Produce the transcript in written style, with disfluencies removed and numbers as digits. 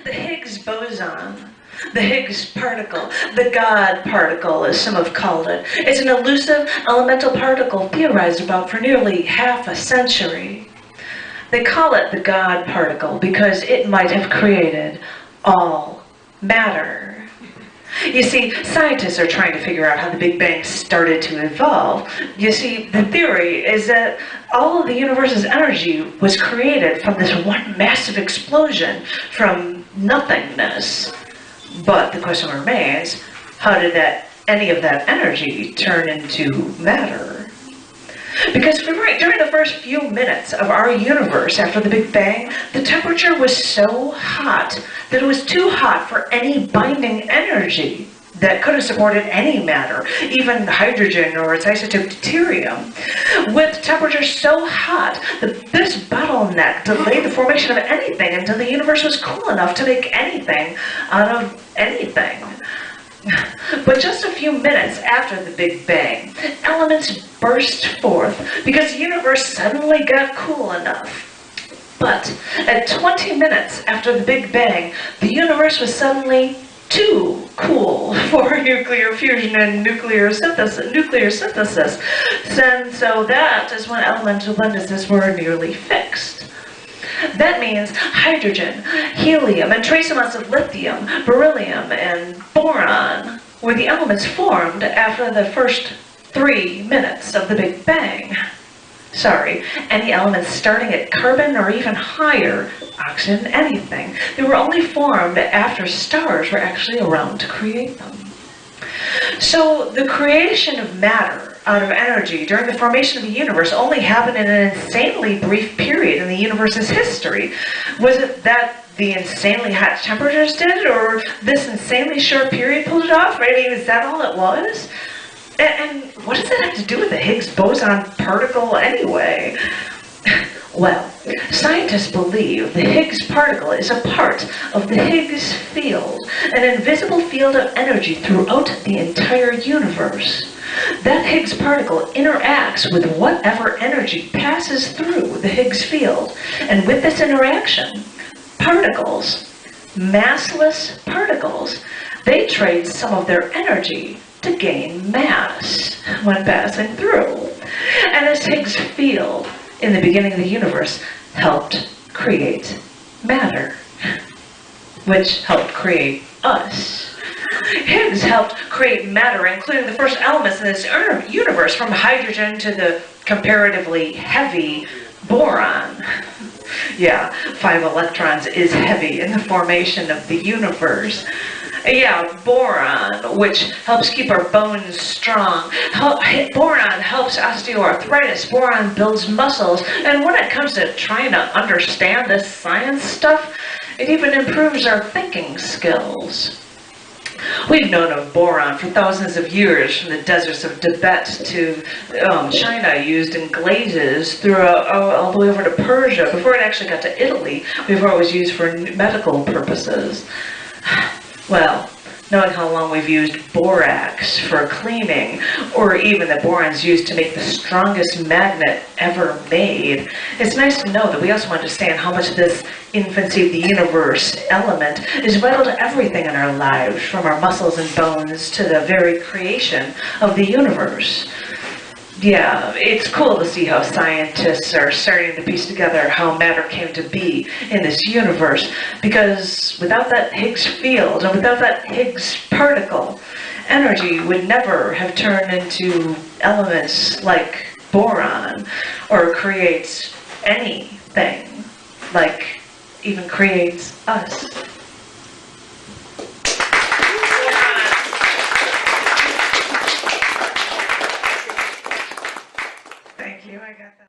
The Higgs boson, the Higgs particle, the God particle, as some have called it, is an elusive elemental particle theorized about for nearly half a century. They call it the God particle because it might have created all matter. You see, scientists are trying to figure out how the Big Bang started to evolve. You see, the theory is that all of the universe's energy was created from this one massive explosion from nothingness. But the question remains, how did any of that energy turn into matter? Because during the first few minutes of our universe after the Big Bang, the temperature was so hot that it was too hot for any binding energy that could have supported any matter, even hydrogen or its isotope deuterium. With temperature so hot, this bottleneck delayed the formation of anything until the universe was cool enough to make anything out of anything. But just a few minutes after the Big Bang, elements burst forth because the universe suddenly got cool enough. But at 20 minutes after the Big Bang, the universe was suddenly too cool for nuclear fusion and nuclear synthesis. And so that is when elemental abundances were nearly fixed. That means hydrogen, helium, and trace amounts of lithium, beryllium, and boron were the elements formed after the first 3 minutes of the Big Bang. Sorry, any elements starting at carbon or even higher, oxygen, anything, they were only formed after stars were actually around to create them. So the creation of matter out of energy during the formation of the universe only happened in an insanely brief period in the universe's history. Was it that the insanely hot temperatures did, or this insanely short period pulled it off? I mean, is that all it was? And what does that have to do with the Higgs boson particle anyway? Well, scientists believe the Higgs particle is a part of the Higgs field, an invisible field of energy throughout the entire universe. That Higgs particle interacts with whatever energy passes through the Higgs field. And with this interaction, particles, massless particles, they trade some of their energy to gain mass when passing through. And this Higgs field, in the beginning of the universe, helped create matter, which helped create us. Higgs helped create matter, including the first elements in this universe, from hydrogen to the comparatively heavy boron. Yeah, 5 electrons is heavy in the formation of the universe. Yeah, boron, which helps keep our bones strong. Boron helps osteoarthritis. Boron builds muscles. And when it comes to trying to understand this science stuff, it even improves our thinking skills. We've known of boron for thousands of years, from the deserts of Tibet to China, used in glazes, through all the way over to Persia. Before it actually got to Italy, we've always used for medical purposes. Well, knowing how long we've used borax for cleaning, or even that boron's used to make the strongest magnet ever made, it's nice to know that we also understand how much this infancy of the universe element is vital to everything in our lives, from our muscles and bones to the very creation of the universe. Yeah, it's cool to see how scientists are starting to piece together how matter came to be in this universe, because without that Higgs field and without that Higgs particle, energy would never have turned into elements like boron, or creates anything, like even creates us. Thank you, I got that.